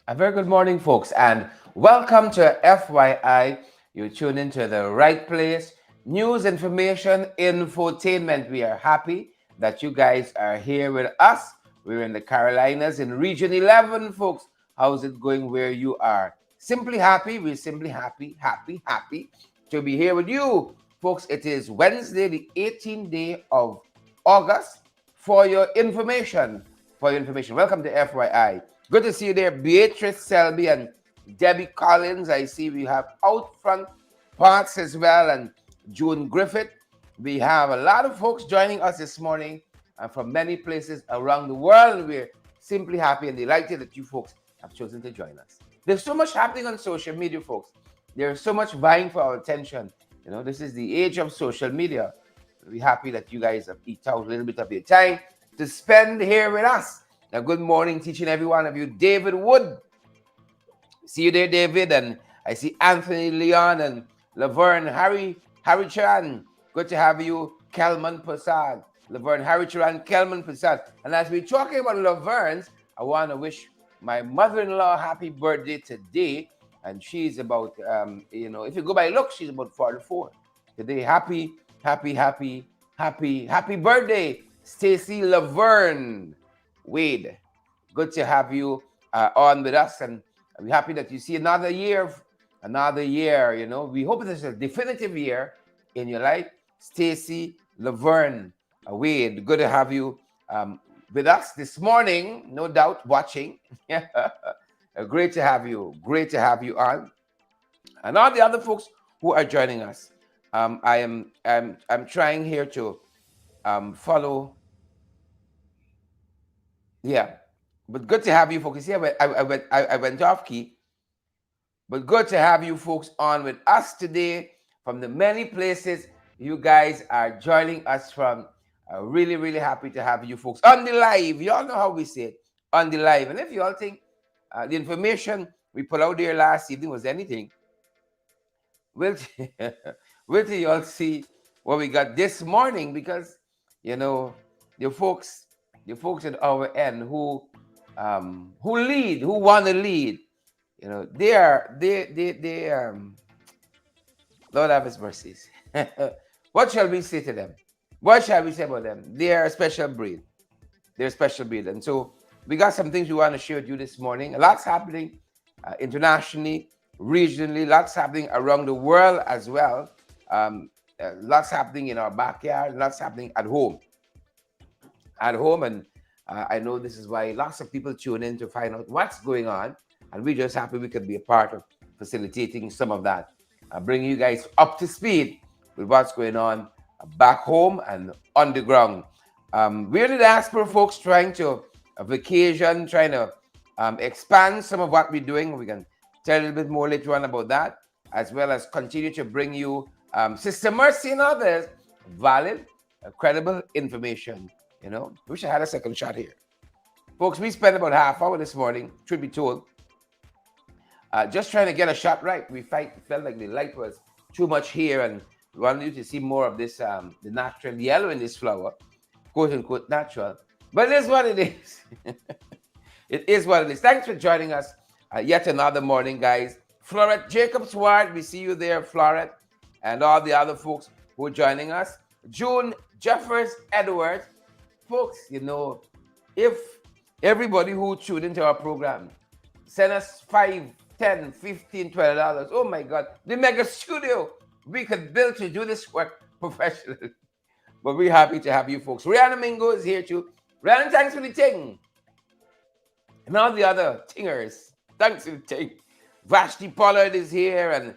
A very good morning, folks, and welcome to FYI. You tune into the right place. News, information, infotainment. We are happy that you guys are here with us. We're in the Carolinas in Region 11, folks. How's it going where you are? Simply happy. We're simply happy to be here with you, folks. It is Wednesday, the 18th day of August. For your information, welcome to FYI. Good to see you there, Beatrice Selby and Debbie Collins. I see we have out front parts as well, and June Griffith. We have a lot of folks joining us this morning from many places around the world. We're simply happy and delighted that you folks have chosen to join us. There's so much happening on social media, folks. There's so much vying for our attention. You know, this is the age of social media. We're happy that you guys have eked out a little bit of your time to spend here with us. Now, good morning, teaching every one of you. David Wood. See you there, David. And I see Anthony Leon and Laverne Harry Chan. Good to have you, Kelman Prasad. Laverne Harry Chan, Kelman Prasad. And as we're talking about Laverne's, I want to wish my mother-in-law happy birthday today. And she's about, if you go by looks, she's about 44. Today, happy birthday, Stacy Laverne Wade. Good to have you on with us, and we're happy that you see another year. You know, we hope this is a definitive year in your life. Stacy Laverne Wade, good to have you with us this morning. No doubt watching. Great to have you. Great to have you on, and all the other folks who are joining us. I'm trying here to follow. Yeah, but good to have you folks. Yeah, I went off key, but good to have you folks on with us today from the many places you guys are joining us from. Really happy to have you folks on the live. You all know how we say it, on the live. And if you all think the information we put out there last evening was anything, wait till you all see what we got this morning, because you know the folks at our end who lead, who want to lead, you know, they Lord have his mercies. What shall we say to them? What shall we say about them? They are a special breed. They're a special breed. And so we got some things we want to share with you this morning. A lot's happening internationally, regionally, lots happening around the world as well. Lots happening in our backyard, lots happening at home. And I know this is why lots of people tune in to find out what's going on, and we're just happy we could be a part of facilitating some of that, bringing you guys up to speed with what's going on back home and on the ground. We're the diaspora folks trying to vacation, trying to expand some of what we're doing. We can tell a little bit more later on about that, as well as continue to bring you Sister Mercy and others valid, credible information. You know, wish I had a second shot here. Folks, we spent about half hour this morning, truth be told, just trying to get a shot right. We felt like the light was too much here, and we wanted you to see more of this, the natural yellow in this flower, quote unquote natural. But it is what it is. It is what it is. Thanks for joining us yet another morning, guys. Florette Jacobs Ward, we see you there, Florette, and all the other folks who are joining us. June Jeffers Edwards. Folks, you know, if everybody who tuned into our program send us $5, $10, $15, $12, oh my God, the mega studio we could build to do this work professionally. But we're happy to have you folks. Rihanna Mingo is here too. Rihanna, thanks for the ting. And all the other tingers, thanks for the ting. Vashti Pollard is here, and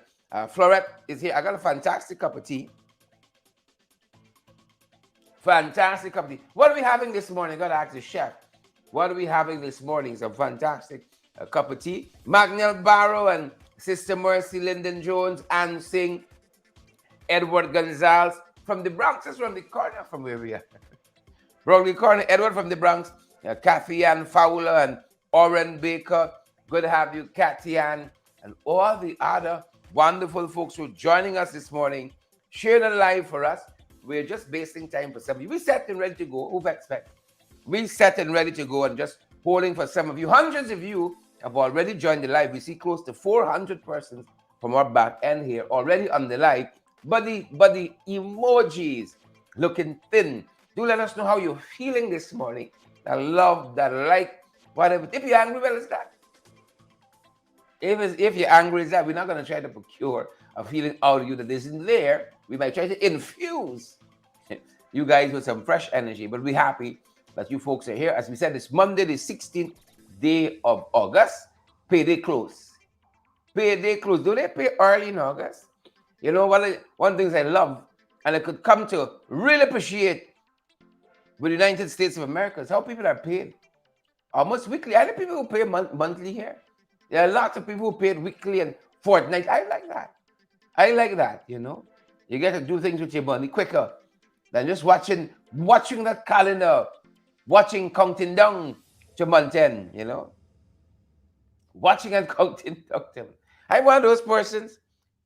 Florette is here. I got a fantastic cup of tea. Fantastic cup of tea. What are we having this morning? I got to ask the chef. What are we having this morning? It's a fantastic cup of tea. Magnell Barrow and Sister Mercy, Lyndon Jones, Ann Singh, Edward Gonzalez from the Bronx. That's from the corner from where we are. From the corner, Edward from the Bronx. Kathy Ann Fowler and Oren Baker. Good to have you, Kathy Ann, and all the other wonderful folks who are joining us this morning. Share the live for us. We're just basting time for some of you. We're set and ready to go. Who expect? We're set and ready to go and just holding for some of you. Hundreds of you have already joined the live. We see close to 400 persons from our back end here already on the live. But the emojis looking thin. Do let us know how you're feeling this morning. That love, that like, whatever. If you're angry, well, it's that. If you're angry, it's that. We're not going to try to procure a feeling out of you that isn't there. We might try to infuse you guys with some fresh energy, but we're happy that you folks are here. As we said, it's Monday, the 16th day of August. Payday close. Payday close. Do they pay early in August? You know, one of the things I love, and I could come to really appreciate with the United States of America, is how people are paid. Almost weekly. I know people who pay monthly here. There are lots of people who pay weekly and fortnight. I like that. I like that, you know. You get to do things with your money quicker than just watching that calendar, watching counting down to month end, you know. Watching and counting down to. I'm one of those persons.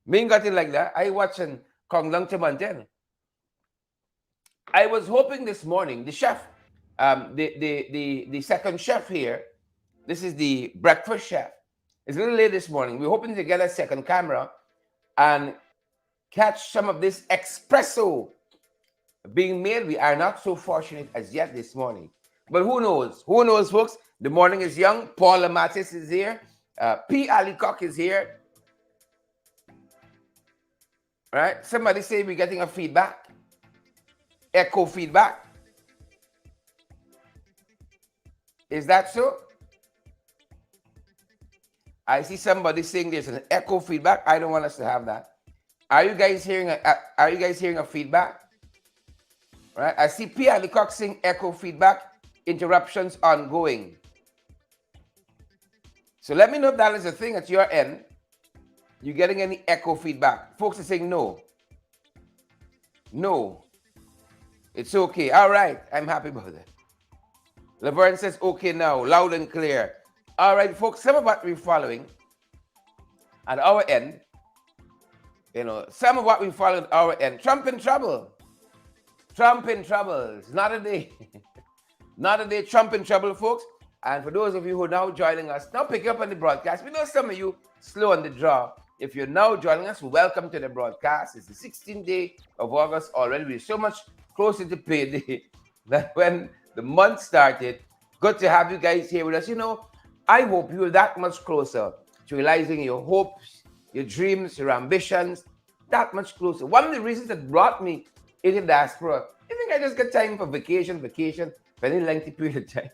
Me ain't got it like that. I watch and count down to month end. I was hoping this morning, the chef, the second chef here, this is the breakfast chef. It's a little late this morning. We're hoping to get a second camera and catch some of this espresso being made. We are not so fortunate as yet this morning. But who knows? Who knows, folks? The morning is young. Paula Mattis is here. P. Alicock is here. Right? Somebody say we're getting a feedback. Echo feedback. Is that so? I see somebody saying there's an echo feedback. I don't want us to have that. Are you guys hearing a feedback? Right? I see P. Alicock saying echo feedback, interruptions ongoing. So let me know if that is a thing at your end. You getting any echo feedback? Folks are saying no. No. It's okay. All right. I'm happy about that. Laverne says okay now, loud and clear. All right, folks, some of what we're following at our end, you know, some of what we followed at our end. Trump in trouble. Trump in trouble. It's not a day. Not a day. Trump in trouble, folks. And for those of you who are now joining us, now pick up on the broadcast. We know some of you slow on the draw. If you're now joining us, welcome to the broadcast. It's the 16th day of August already. We're so much closer to payday than when the month started. Good to have you guys here with us. You know, I hope you're that much closer to realizing your hopes, your dreams, your ambitions, that much closer. One of the reasons that brought me into diaspora, I think I just got time for vacation for any lengthy period of time.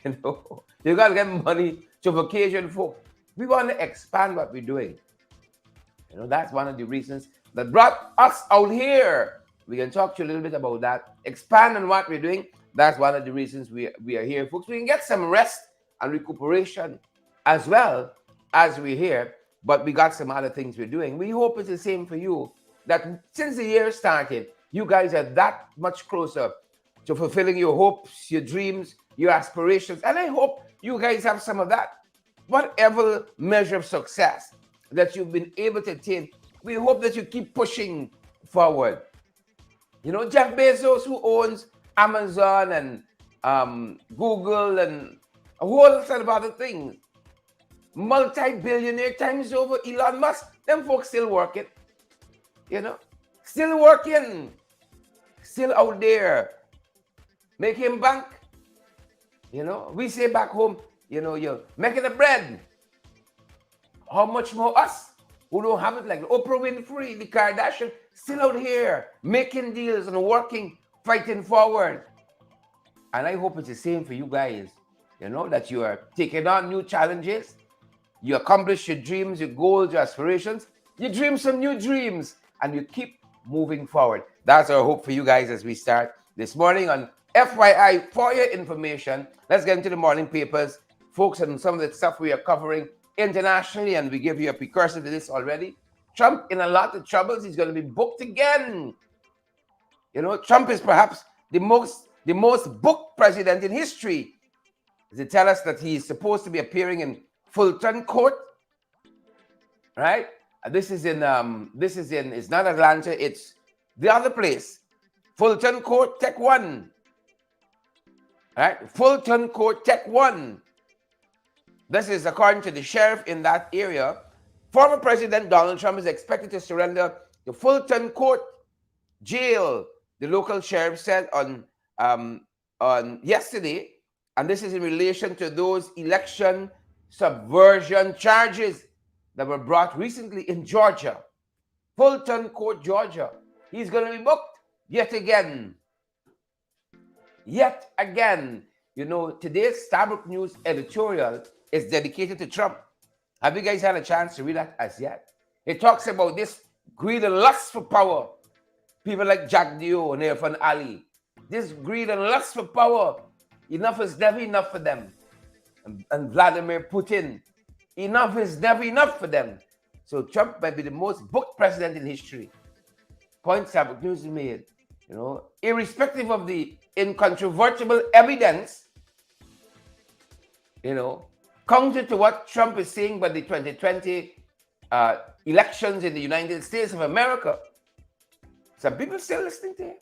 You know, you got to get money to vacation for. We want to expand what we're doing. You know, that's one of the reasons that brought us out here. We can talk to you a little bit about that. Expand on what we're doing. That's one of the reasons we are here, folks. We can get some rest and recuperation as well as we're here, but we got some other things we're doing. We hope it's the same for you, that since the year started, you guys are that much closer to fulfilling your hopes, your dreams, your aspirations, and I hope you guys have some of that. Whatever measure of success that you've been able to attain, we hope that you keep pushing forward. You know, Jeff Bezos, who owns Amazon and Google and a whole set of other things, multi-billionaire times over, Elon Musk, them folks still working, you know, still working, still out there, making bank. You know, we say back home, you know, you're making the bread. How much more us who don't have it, like Oprah Winfrey, the Kardashian, still out here making deals and working, fighting forward. And I hope it's the same for you guys, you know, that you are taking on new challenges. You accomplish your dreams, your goals, your aspirations. You dream some new dreams and you keep moving forward. That's our hope for you guys as we start this morning on FYI. For your information, let's get into the morning papers, folks, and some of the stuff we are covering internationally, and we give you a precursor to this already. Trump in a lot of troubles. He's going to be booked again. You know, Trump is perhaps the most booked president in history. They tell us that he's supposed to be appearing in Fulton Court, right? This is in it's not Atlanta, it's the other place, Fulton Court, Tech 1, right? Fulton Court, Tech 1. This is according to the sheriff in that area. Former President Donald Trump is expected to surrender to Fulton Court Jail, the local sheriff said on yesterday, and this is in relation to those election subversion charges that were brought recently in Georgia, Fulton Court, Georgia. He's going to be booked yet again. Yet again. You know, today's Starbucks News editorial is dedicated to Trump. Have you guys had a chance to read that as yet? It talks about this greed and lust for power. People like Jack Dio and Irfan Ali. This greed and lust for power. Enough is never enough for them. And Vladimir Putin. Enough is never enough for them. So Trump might be the most booked president in history. Point Starbucks News made. You know, irrespective of the incontrovertible evidence, you know, counter to what Trump is saying about the 2020 elections in the United States of America, some people still listening to him,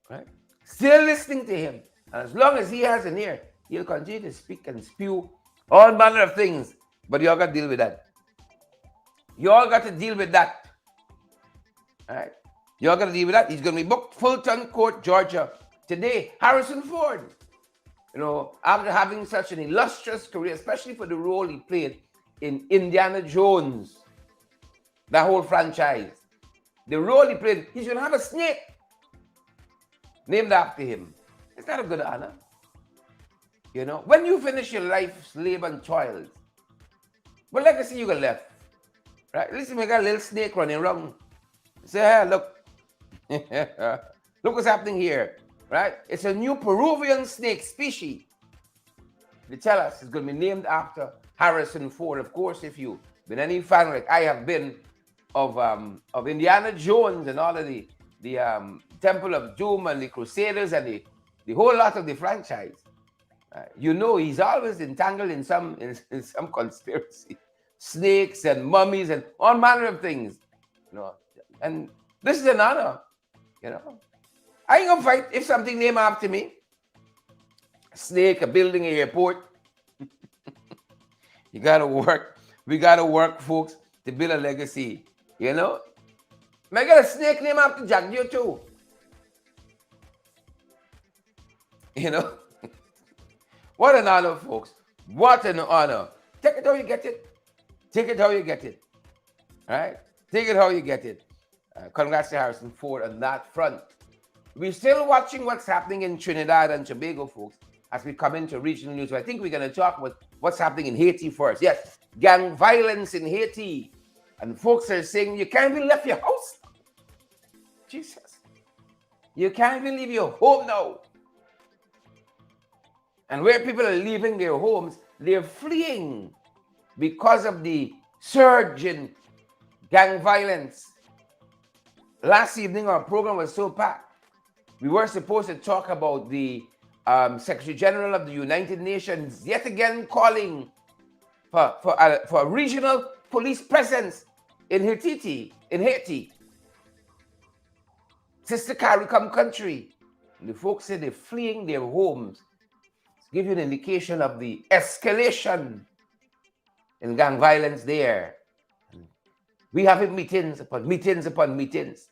right? Still listening to him. And as long as he has an ear, he'll continue to speak and spew all manner of things. But you all got to deal with that. You all got to deal with that. All right? You all got to deal with that. He's going to be booked Fulton Court, Georgia. Today, Harrison Ford. You know, after having such an illustrious career, especially for the role he played in Indiana Jones, that whole franchise. The role he played, he's going to have a snake named after him. It's not a good honor. You know, when you finish your life's labor and toils, what legacy you got left? Right? Listen, we got a little snake running around. Say, hey, look. Look what's happening here. Right? It's a new Peruvian snake species. They tell us it's going to be named after Harrison Ford. Of course, if you've been any fan like I have been of Indiana Jones and all of the Temple of Doom and the Crusaders and the whole lot of the franchise, you know he's always entangled in some conspiracy, snakes and mummies and all manner of things, you know. And this is an honor, you know. I ain't gonna fight if something named after me. A snake, a building, an airport. You gotta work. We gotta work, folks, to build a legacy. You know? I got a snake named after Jack Dio too. You know? What an honor, folks. What an honor. Take it how you get it. Take it how you get it. All right? Take it how you get it. Congrats to Harrison Ford on that front. We're still watching what's happening in Trinidad and Tobago, folks, as we come into regional news. So I think we're going to talk about what's happening in Haiti first. Yes, gang violence in Haiti. And folks are saying you can't even leave your house. Jesus. You can't even leave your home now. And where people are leaving their homes, they're fleeing because of the surge in gang violence. Last evening, our program was so packed. We were supposed to talk about the Secretary General of the United Nations yet again calling for a regional police presence in Haiti. Sister CARICOM country. And the folks say they're fleeing their homes. To give you an indication of the escalation in gang violence there. We having meetings upon meetings upon meetings.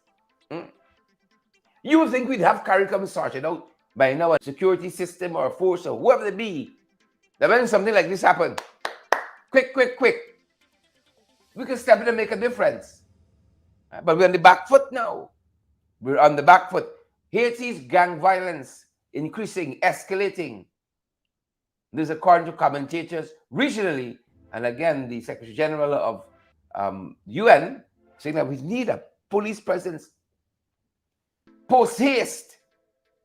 You would think we'd have CARICOM sorted out by now, a security system or a force or whoever it be. That when something like this happens, quick, we can step in and make a difference. But we're on the back foot now. We're on the back foot. Haiti's gang violence increasing, escalating. This is according to commentators regionally, and again, the Secretary General of UN saying that we need a police presence post haste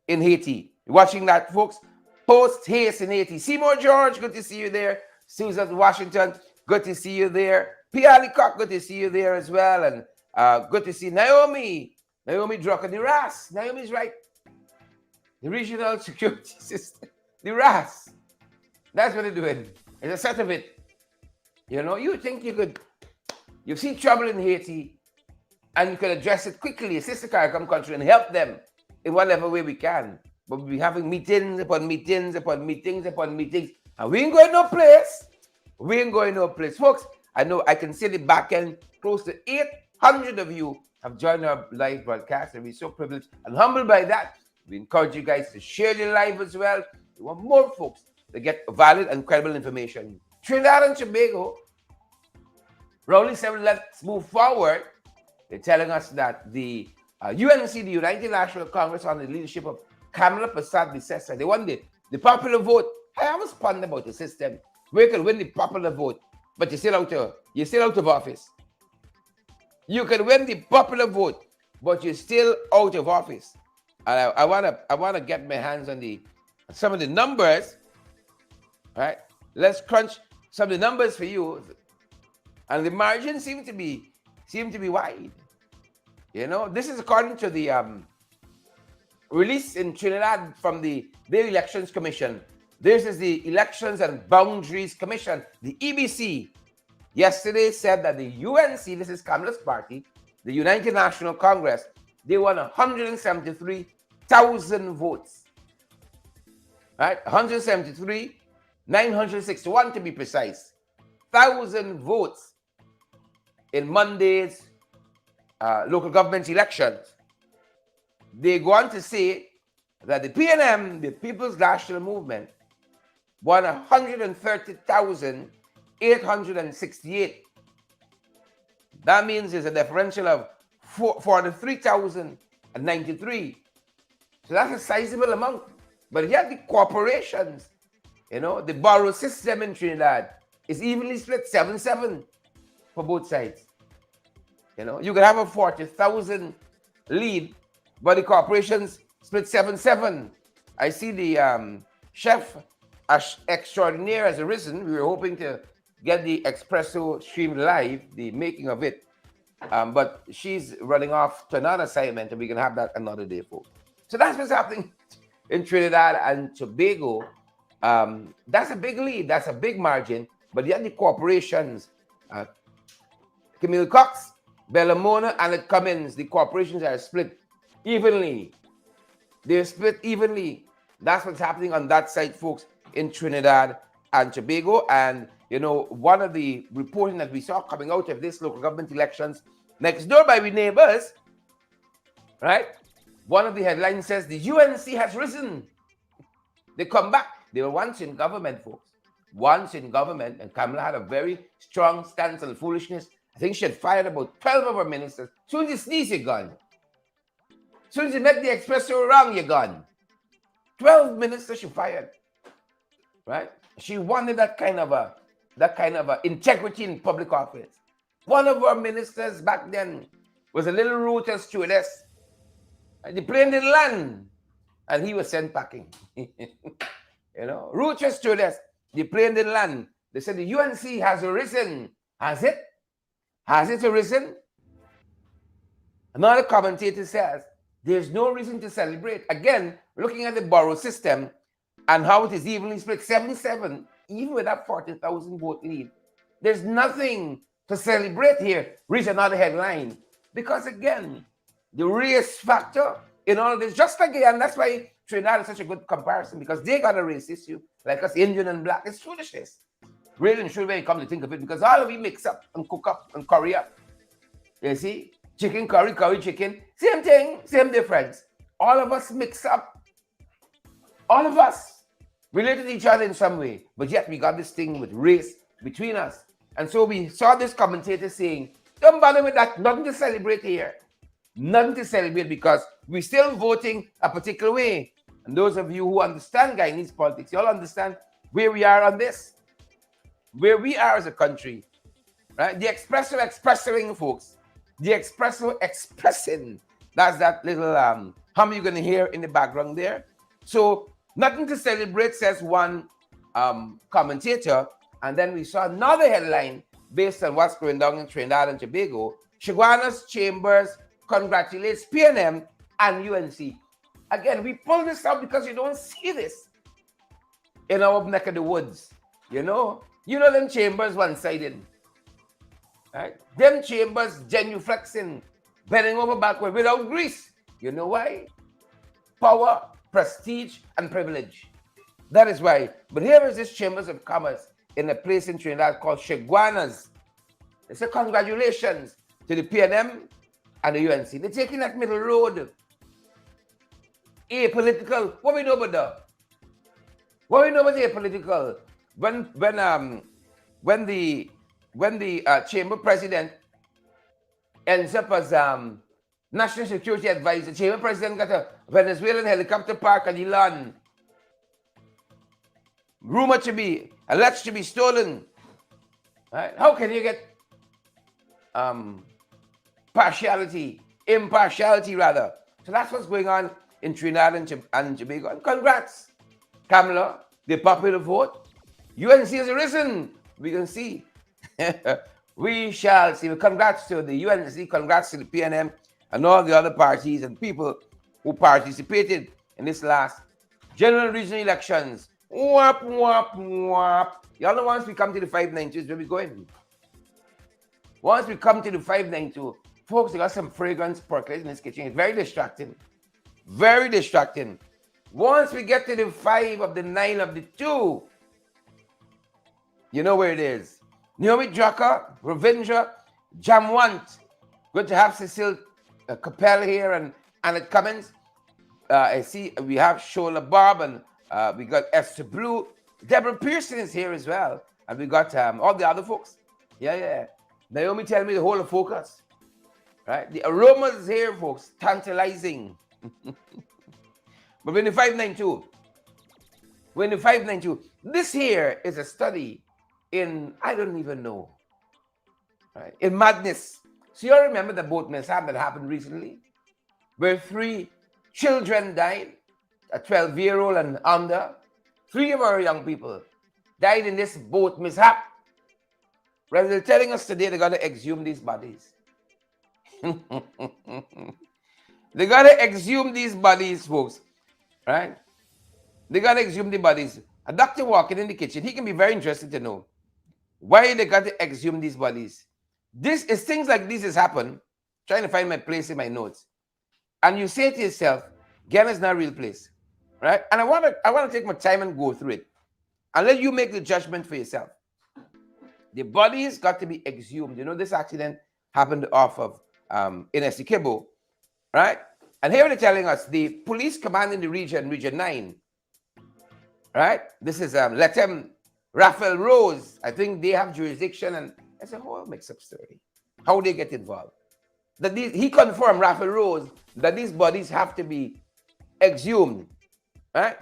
in Haiti. You're watching that, folks? Post haste in Haiti. Seymour George, good to see you there. Susan Washington, good to see you there. Pierre Lecoq, good to see you there as well. And good to see Naomi Drucker, the RAS. Naomi's right. The regional security system, the RAS. That's what they're doing. It's a set of it. You know, you think you see trouble in Haiti, and you can address it quickly, assist the CARICOM country and help them in whatever way we can. But we'll be having meetings upon meetings upon meetings upon meetings. And we ain't going no place. We ain't going no place. Folks, I know I can see the back end. Close to 800 of you have joined our live broadcast, and we're so privileged and humbled by that. We encourage you guys to share the live as well. We want more folks to get valid and credible information. Trinidad and Tobago, Rowley said, let's move forward. They're telling us that the UNC, the United National Congress, on the leadership of Kamala Persad-Bissessar, they won the popular vote. I always ponder about the system where you can win the popular vote, but you're still out of office. You can win the popular vote, but you're still out of office. And I wanna get my hands on some of the numbers. All right, let's crunch some of the numbers for you, and the margins seem to be wide. You know, this is according to the release in Trinidad from the Elections Commission. This is the Elections and Boundaries Commission, the EBC. Yesterday said that the UNC, this is Kamala's party, the United National Congress, they won 173,000 votes. Right? 173,961 to be precise. 1,000 votes in Monday's local government elections. They go on to say that the PNM, the People's National Movement, won 130,868. That means there's a differential of 43,093. So that's a sizable amount. But yet the corporations, you know, the borough system in Trinidad is evenly split 7-7 for both sides. You know, you could have a 40,000 lead, but the corporations split 7-7. I see the chef extraordinaire has arisen. We were hoping to get the espresso streamed live, the making of it. But she's running off to another assignment, and we can have that another day, folks. So that's what's happening in Trinidad and Tobago. That's a big lead. That's a big margin. But yet the corporations, Camille Cox, Bellamona, and Cummins, the corporations are split evenly. They're split evenly. That's what's happening on that side, folks, in Trinidad and Tobago. And, you know, one of the reporting that we saw coming out of this local government elections next door by we neighbors, right? One of the headlines says the UNC has risen. They come back. They were once in government, folks. Once in government, and Kamala had a very strong stance on foolishness. I think she had fired about 12 of her ministers. As soon as you sneeze, you're gone. As soon as you make the espresso wrong, you're gone. 12 ministers she fired. Right? She wanted that kind of a integrity in public office. One of her ministers back then was a little router stewardess. And the plane didn't land, and he was sent packing. You know, router stewardess, the plane didn't land. They said the UNC has arisen. Has it? Has it arisen? Another commentator says there's no reason to celebrate. Again, looking at the borough system and how it is evenly split 77, even with that 40,000 vote lead, there's nothing to celebrate here. Reach another headline. Because again, the race factor in all of this, just again, that's why Trinidad is such a good comparison, because they got a race issue, like us Indian and black. It's foolishness. Really and truly, when you come to think of it, because all of you mix up and cook up and curry up. You see? Chicken, curry, curry, chicken. Same thing, same difference. All of us mix up. All of us related to each other in some way. But yet we got this thing with race between us. And so we saw this commentator saying, don't bother with that. Nothing to celebrate here. Nothing to celebrate, because we're still voting a particular way. And those of you who understand Guyanese politics, you all understand where we are on this. Where we are as a country. Right? The espresso expressing, folks. The espresso expressing. That's that little hum you're going to hear in the background there. So, nothing to celebrate, says one commentator. And then we saw another headline based on what's going down in Trinidad and Tobago. Shiguana's Chambers congratulates PNM and UNC. Again, we pull this out because you don't see this in our neck of the woods. You know them chambers one-sided. Right? Them chambers genuflexing, bending over backward without grease. You know why? Power, prestige, and privilege. That is why. But here is this Chambers of Commerce in a place in Trinidad called Cheguanas. They say congratulations to the PNM and the UNC. They're taking that middle road. Apolitical. What we know about that? What we know about apolitical? When the chamber president ends up as national security advisor, chamber president got a Venezuelan helicopter park on the land. Rumored to be, alleged to be stolen. Right? How can you get impartiality rather? So that's what's going on in Trinidad and Tobago. And congrats, Kamala, the popular vote. UNC has risen. We can see. We shall see. Congrats to the UNC, congrats to the PNM and all the other parties and people who participated in this last general regional elections. Whap, whap, whap. Y'all know once we come to the 592 is where we're going. Once we come to the 592, folks, they got some fragrance percolating in this kitchen. It's very distracting. Very distracting. Once we get to the 5 of the 9 of the 2, you know where it is. Naomi Drucker, Ravinja, Jamwant. Good to have Cecile Capel here and Annette Cummins. I see we have Shola Bob and we got Esther Blue. Deborah Pearson is here as well. And we got all the other folks. Yeah. Naomi tell me the whole of focus. Right? The aromas is here, folks. Tantalizing. But when the 592, this here is a study in, I don't even know, right? In madness. So you all remember the boat mishap that happened recently, where 3 children died, a 12-year-old and under. 3 of our young people died in this boat mishap. Rather, they're telling us today they're going to exhume these bodies. They got to exhume these bodies, folks, right? They got to exhume the bodies. A doctor walking in the kitchen, he can be very interested to know why they got to exhume these bodies. This is things like this has happened. Trying to find my place in my notes, and you say to yourself, Ghana is not a real place, right? And I want to take my time and go through it, and let you make the judgment for yourself. The bodies got to be exhumed. You know, this accident happened off of in Essequibo, right? And here they're telling us the police command in the region 9, right? This is Raphael Rose. I think they have jurisdiction, and it's a whole mix-up story. How they get involved? He confirmed, Raphael Rose, that these bodies have to be exhumed, right?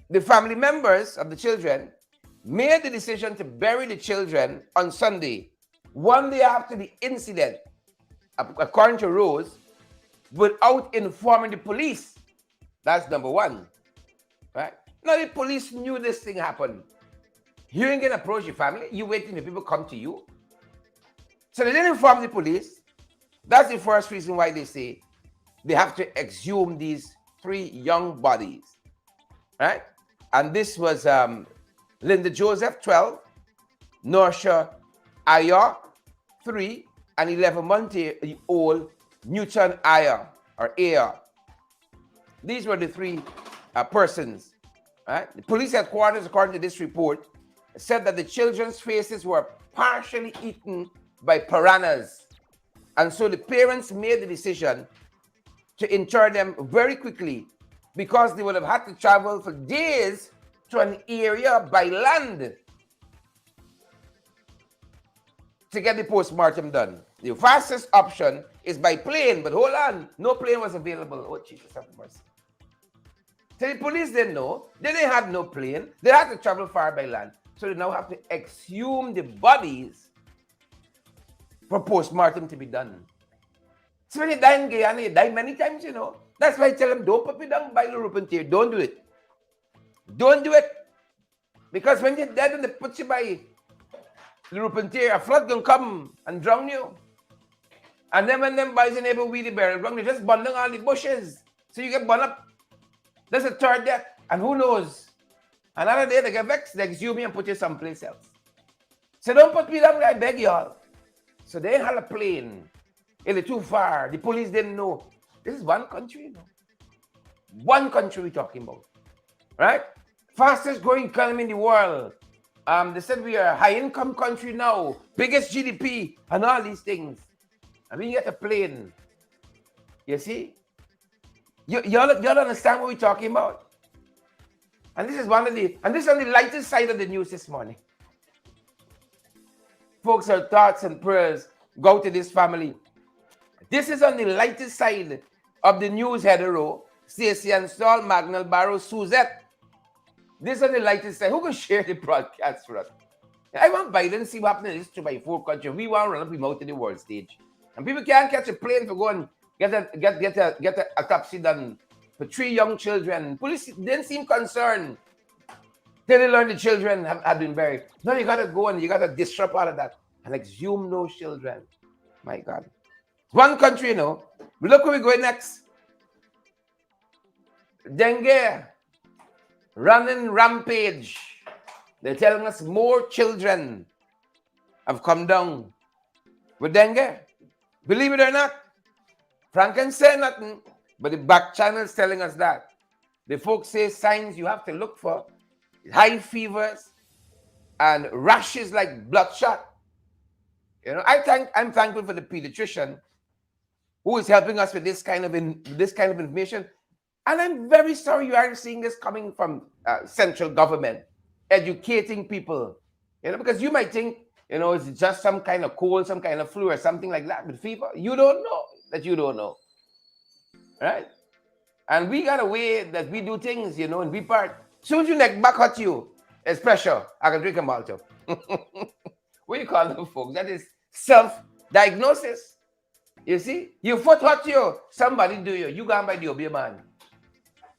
The family members of the children made the decision to bury the children on Sunday, one day after the incident, according to Rose, without informing the police. That's number one, right? Now the police knew this thing happened. You ain't gonna approach your family. You waiting for people come to you. So they didn't inform the police. That's the first reason why they say they have to exhume these 3 young bodies, right? And this was Linda Joseph, 12, Norsha Ayer, 3, and 11-month-old Newton Ayer, or Ayer. These were the 3 persons, right? The police headquarters, according to this report, said that the children's faces were partially eaten by piranhas. And so the parents made the decision to inter them very quickly because they would have had to travel for days to an area by land to get the postmortem done. The fastest option is by plane, but hold on, no plane was available. Oh, Jesus have mercy. So the police didn't know. They didn't have no plane. They had to travel far by land. So they now have to exhume the bodies for postmortem to be done. So when you die in Guyana, you die many times, you know. That's why I tell them, don't put me down by the European tier. Don't do it. Don't do it. Because when you're dead and they put you by the European tier, a flood can come and drown you. And then when them boys in able weedy burial ground, they just burn down all the bushes. So you get burned up. That's a 3rd death. And who knows? Another day they get vexed, they exhume you and put you someplace else. So don't put me down, I beg y'all. So they had a plane. It's too far. The police didn't know. This is one country, you know. One country we're talking about. Right? Fastest growing economy in the world. They said we are a high income country now, biggest GDP, and all these things. And we get a plane. You see? Y'all understand what we're talking about? And this is on the lightest side of the news this morning. Folks, our thoughts and prayers go to this family. This is on the lightest side of the news header row. Stacey and Saul, Magnell Barrow, Suzette. This is on the lightest side. Who can share the broadcast for us? I want Biden to see what happens in this 2x4 country. We want to run up him out to the world stage. And people can't catch a plane for going get a autopsy done for 3 young children. Police didn't seem concerned. Till they learned the children have been buried. No, you got to go and you got to disrupt all of that and exhume those children. My God. One country, you know. Look where we're going next. Dengue. Running rampage. They're telling us more children have come down with dengue. Believe it or not. Frank can say nothing, but the back channel is telling us that. The folks say signs you have to look for. High fevers and rashes like bloodshot. You know, I'm thankful for the pediatrician who is helping us with this kind of information. And I'm very sorry you aren't seeing this coming from central government, educating people. You know, because you might think, you know, it's just some kind of cold, some kind of flu or something like that with fever. You don't know that you don't know. Right? And we got a way that we do things, you know, and we part. Soon as your neck back hurt you, it's pressure. I can drink a Malta. What do you call them, folks? That is self-diagnosis. You see? Your foot hurt you, somebody do you. You go and buy the obey man.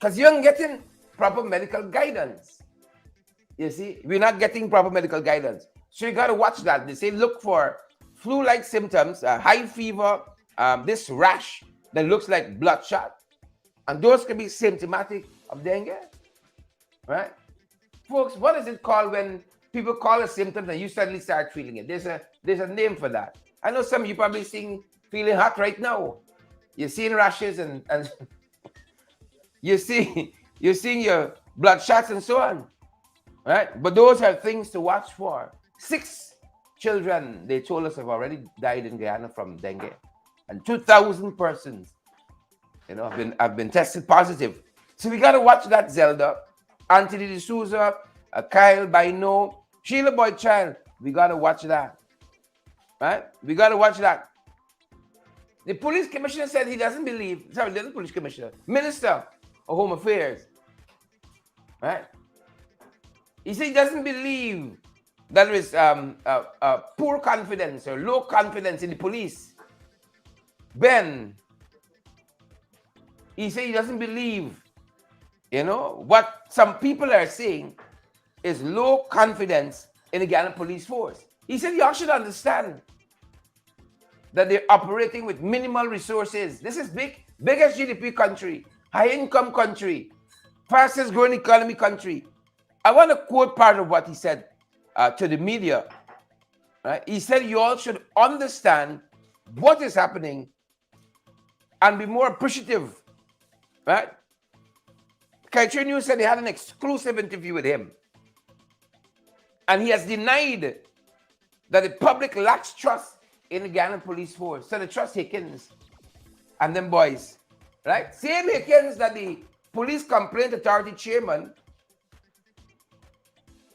Because you aren't getting proper medical guidance. You see? We're not getting proper medical guidance. So you got to watch that. They say look for flu-like symptoms, high fever, this rash that looks like bloodshot. And those can be symptomatic of dengue. Right? Folks, what is it called when people call a symptom and you suddenly start feeling it? There's a name for that. I know some of you probably feeling hot right now. You're seeing rashes and you're seeing your blood shots and so on. Right? But those are things to watch for. 6 children, they told us, have already died in Guyana from dengue. And 2,000 persons, you know, have been tested positive. So we gotta watch that, Zelda. Anthony D'Souza, Kyle Bino, Sheila Boyd Child. We got to watch that. Right? We got to watch that. The police commissioner said he doesn't believe, sorry, the police commissioner, Minister of Home Affairs. Right? He said he doesn't believe that there is poor confidence or low confidence in the police. Ben, he said he doesn't believe, you know, what some people are saying is low confidence in the Ghana police force. He said y'all should understand that they're operating with minimal resources. This is biggest GDP country, high income country, fastest growing economy country. I want to quote part of what he said to the media. Right? He said you all should understand what is happening and be more appreciative. Right? Kaitre News said they had an exclusive interview with him. And he has denied that the public lacks trust in the Ghana police force. So they trust Hickens and them boys. Right? Same Hickens that the police complaint authority chairman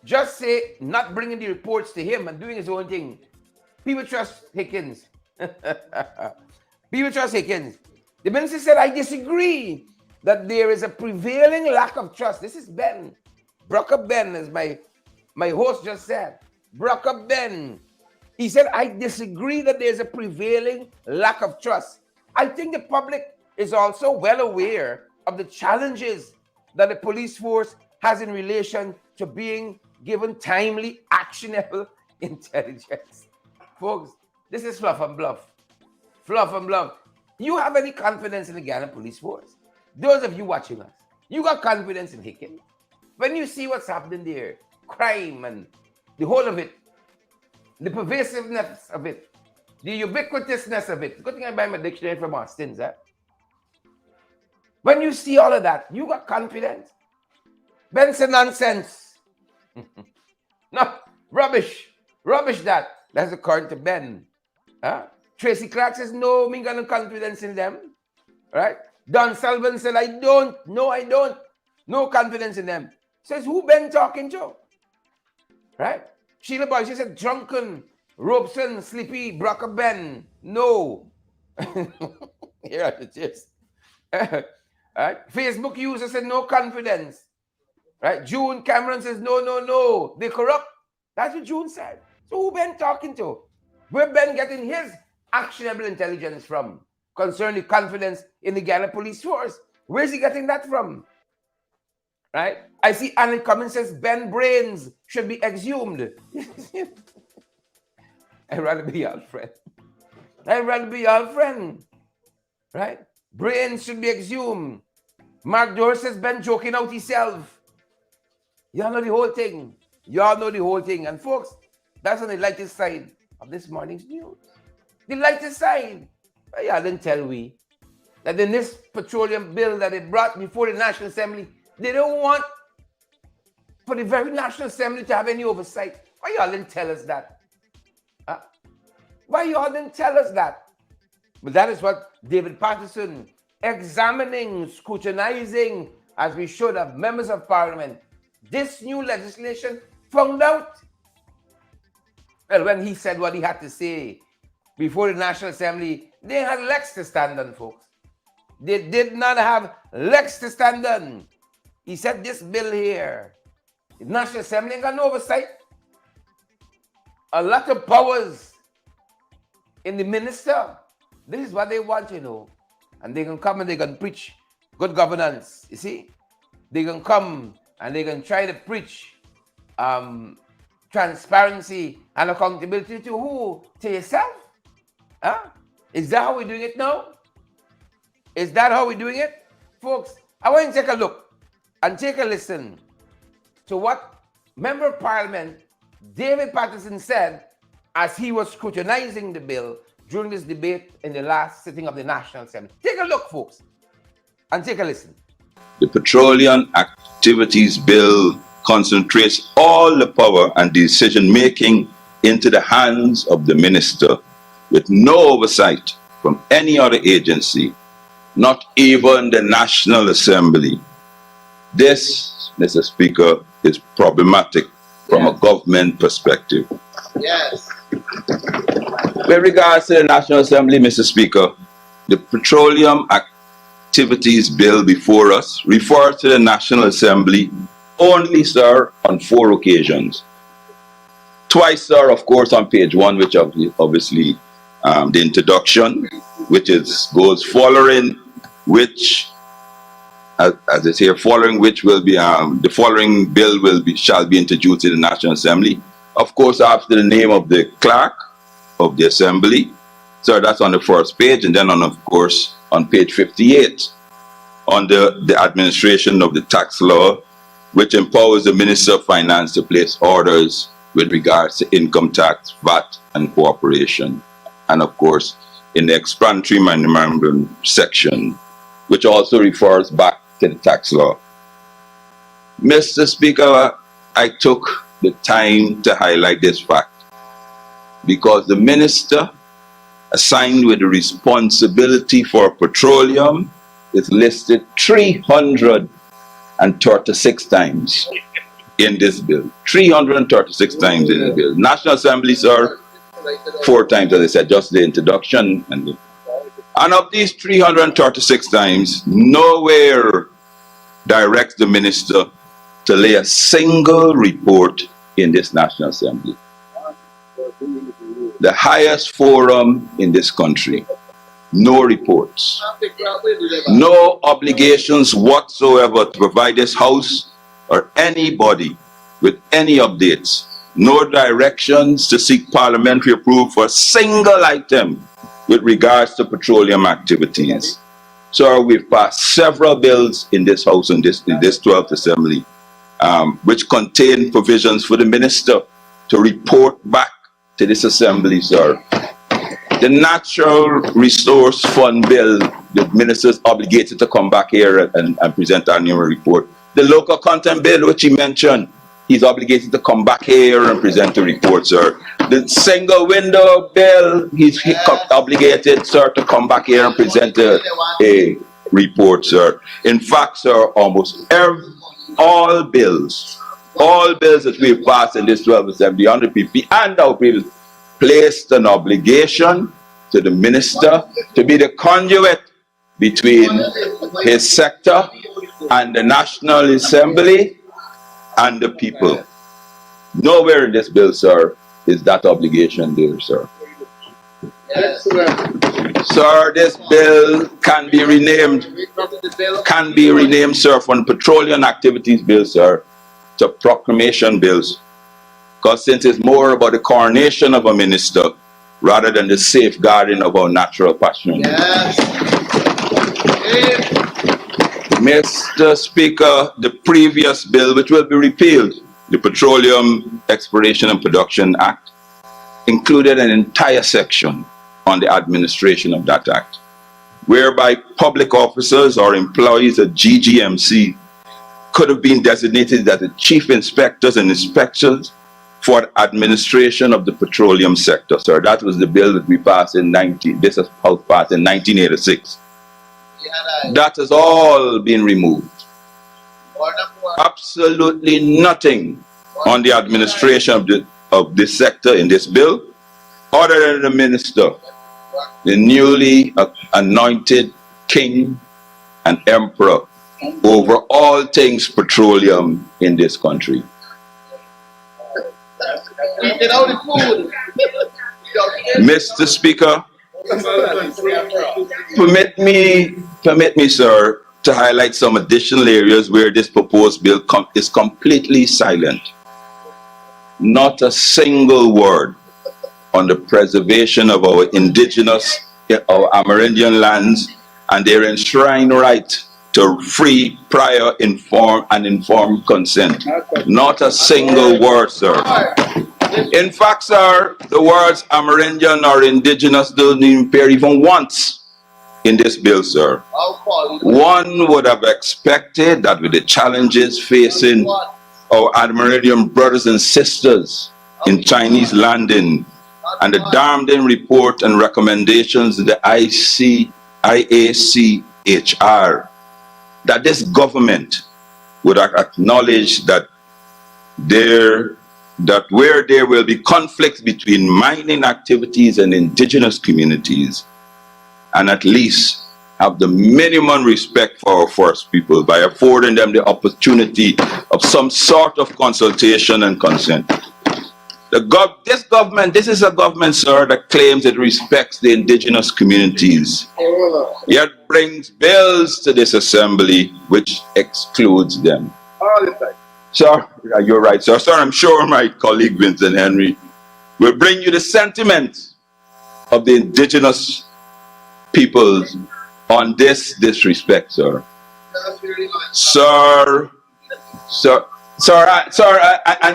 just say not bringing the reports to him and doing his own thing. People trust Hickens. People trust Hickens. The minister said, I disagree that there is a prevailing lack of trust. This is Ben. Brucker Ben, as my host just said. Brucker Ben. He said, I disagree that there's a prevailing lack of trust. I think the public is also well aware of the challenges that the police force has in relation to being given timely, actionable intelligence. Folks, this is fluff and bluff. Fluff and bluff. You have any confidence in the Ghana police force? Those of you watching us, you got confidence in Hicken? When you see what's happening there, crime and the whole of it, the pervasiveness of it, the ubiquitousness of it. Good thing I buy my dictionary from Austin's. When you see all of that, you got confidence. Ben say nonsense. No, rubbish. Rubbish that. That's according to Ben. Huh? Tracy Clark says, no, me got no confidence in them. Right? Don Sullivan said, I don't. No, I don't. No confidence in them. Says, who Ben talking to? Right? Sheila Boy, she said, drunken, Robeson, sleepy, Brocker Ben. No. Here are the gist. Right? Facebook user said, no confidence. Right? June Cameron says, no, no, no. They corrupt. That's what June said. So who Ben talking to? Where Ben getting his actionable intelligence from concerning confidence in the Ghana police force? Where's he getting that from? Right? I see Annie Cummins says Ben brains should be exhumed. I'd rather be your friend. I'd rather be your friend. Right? Brains should be exhumed. Mark Doris says Ben joking out himself. Y'all know the whole thing. Y'all know the whole thing. And folks, that's on the lightest side of this morning's news. The lightest side. Well, y'all didn't tell we that in this petroleum bill that they brought before the National Assembly, they don't want for the very National Assembly to have any oversight. Why y'all didn't tell us that? Why y'all didn't tell us that? But that is what David Patterson, examining, scrutinizing, as we should have, members of Parliament, this new legislation, found out. Well, when he said what he had to say before the National Assembly, they had legs to stand on, folks. They did not have legs to stand on. He said this bill here, the National Assembly ain't got no oversight. A lot of powers in the minister. This is what they want, you know. And they can come and they can preach good governance, you see. They can come and they can try to preach transparency and accountability to who? To yourself? Huh? Is that how we're doing it now? Is that how we're doing it? Folks, I want you to take a look and take a listen to what Member of Parliament David Patterson said as he was scrutinizing the bill during this debate in the last sitting of the National Assembly. Take a look, folks, and take a listen. The Petroleum Activities Bill concentrates all the power and decision-making into the hands of the minister with no oversight from any other agency, not even the National Assembly. This, Mr. Speaker, is problematic from a government perspective. Yes. With regards to the National Assembly, Mr. Speaker, the Petroleum Activities Bill before us refers to the National Assembly only, sir, on 4 occasions. Twice, sir, of course, on page 1, which obviously the introduction, which goes following which, as it's here, following which will be the following bill shall be introduced in the National Assembly. Of course, after the name of the clerk of the Assembly, so that's on the first page, and then of course on page 58, under the administration of the tax law, which empowers the Minister of Finance to place orders with regards to income tax, VAT, and cooperation, and of course in the explanatory memorandum section, which also refers back to the tax law. Mr. Speaker, I took the time to highlight this fact because the minister assigned with the responsibility for petroleum is listed 336 times in this bill. 336 times in the bill. National Assembly, sir, 4 times, as I said, just the introduction. And of these 336 times, nowhere directs the minister to lay a single report in this National Assembly. The highest forum in this country, no reports, no obligations whatsoever to provide this House or anybody with any updates, no directions to seek parliamentary approval for a single item with regards to petroleum activities. So we've passed several bills in this House and in this 12th Assembly, which contain provisions for the minister to report back to this Assembly, sir. The Natural Resource Fund bill, the minister is obligated to come back here and present our annual report. The local content bill, which he mentioned, he's obligated to come back here and present a report, sir. The single window bill, he's obligated, sir, to come back here and present a report, sir. In fact, sir, almost all bills that we've passed in this 12 Assembly under PP and our previous placed an obligation to the minister to be the conduit between his sector and the National Assembly and the people. Nowhere in this bill, sir, is that obligation there, sir. Yes, sir, this bill can be renamed, sir, from Petroleum Activities Bill, sir, to Proclamation Bills. Because since it's more about the coronation of a minister rather than the safeguarding of our natural patrimony. Yes. Mr. Speaker, the previous bill, which will be repealed, the Petroleum Exploration and Production Act, included an entire section on the administration of that act, whereby public officers or employees at GGMC could have been designated as the chief inspectors and inspectors for administration of the petroleum sector, sir. That was the bill that we passed in 1986. That has all been removed. Absolutely nothing on the administration of this sector in this bill, other than the minister, the newly anointed king and emperor over all things petroleum in this country. Mr. Speaker, permit me, sir, to highlight some additional areas where this proposed bill is completely silent. Not a single word on the preservation of our indigenous, our Amerindian lands and their enshrined right to free, prior, informed consent. Not a single word, sir. In fact, sir, the words Amerindian or indigenous don't even appear even once in this bill, sir. One would have expected that with the challenges facing our Amerindian brothers and sisters in Chinese landing and the Darmden report and recommendations of the IACHR, that this government would acknowledge that where there will be conflicts between mining activities and indigenous communities, and at least have the minimum respect for our first people by affording them the opportunity of some sort of consultation and consent. This is a government, sir, that claims it respects the indigenous communities, yet brings bills to this assembly which excludes them. Sir, you're right, sir. Sir, I'm sure my colleague Vincent Henry will bring you the sentiment of the indigenous peoples on this disrespect, sir.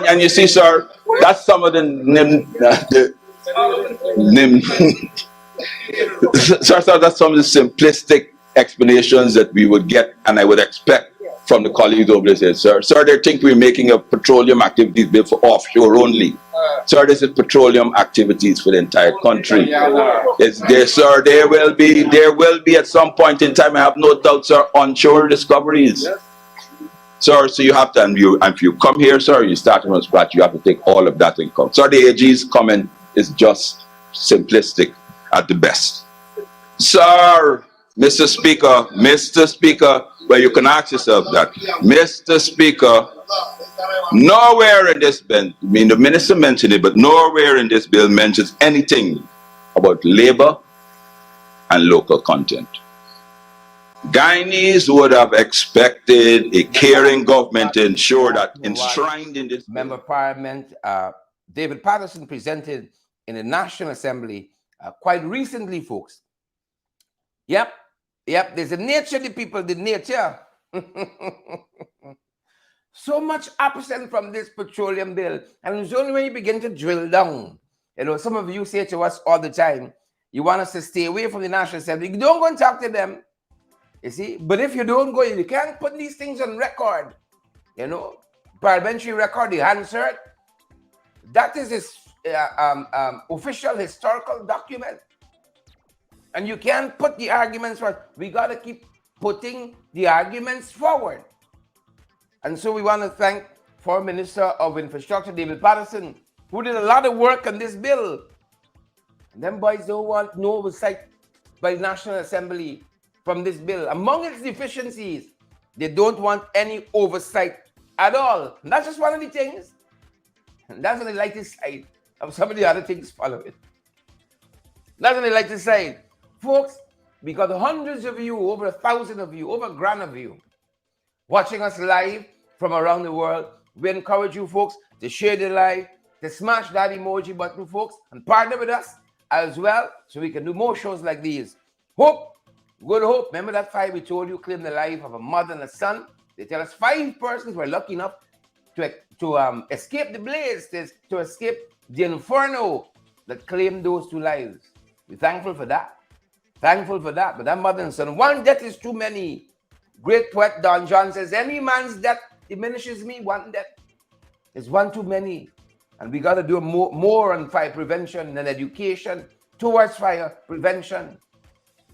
And you see, sir, that's some of the that's some of the simplistic explanations that we would get, and I would expect from the colleagues over there. Sir, they think we're making a petroleum activities bill for offshore only. Sir, this is petroleum activities for the entire country. It's there, sir. There will be at some point in time, I have no doubt, sir, onshore discoveries. Sir, so you have to, and if you come here, sir, you start from scratch, you have to take all of that in account. Sir, the AG's comment is just simplistic at the best. Sir, Mr. Speaker, well, you can ask yourself that. Mr. Speaker, nowhere in this bill, I mean, the minister mentioned it, but nowhere in this bill mentions anything about labor and local content. Guyanese would have expected a caring government to ensure that enshrined in this Member of Parliament, David Patterson, presented in the National Assembly quite recently, folks. Yep, there's a nature, the people, the nature. So much absent from this petroleum bill, and it's only when you begin to drill down. You know, some of you say to us all the time, you want us to stay away from the National Assembly. You don't go and talk to them. You see, but if you don't go, you can't put these things on record. parliamentary record, the Hansard. That is his official historical document. And you can't put the arguments forward. We got to keep putting the arguments forward. And so we want to thank former Minister of Infrastructure, David Patterson, who did a lot of work on this bill. And them boys don't want no oversight by the National Assembly from this bill. Among its deficiencies, they don't want any oversight at all. And that's just one of the things. And that's on the lightest side of some of the other things following. That's on the lightest side. Folks, we got hundreds of you, over 1,000 of you, over a grand of you watching us live from around the world. We encourage you folks to share the live, to smash that emoji button, folks, and partner with us as well so we can do more shows like these. Hope, good hope. Remember that 5 we told you claimed the life of a mother and a son? They tell us 5 persons were lucky enough to escape the blaze, to escape the inferno that claimed those 2 lives. We're thankful for that. Thankful for that. But that mother and son, one death is too many. Great poet Don John says, any man's death diminishes me, one death is one too many. And we got to do more on fire prevention and education towards fire prevention,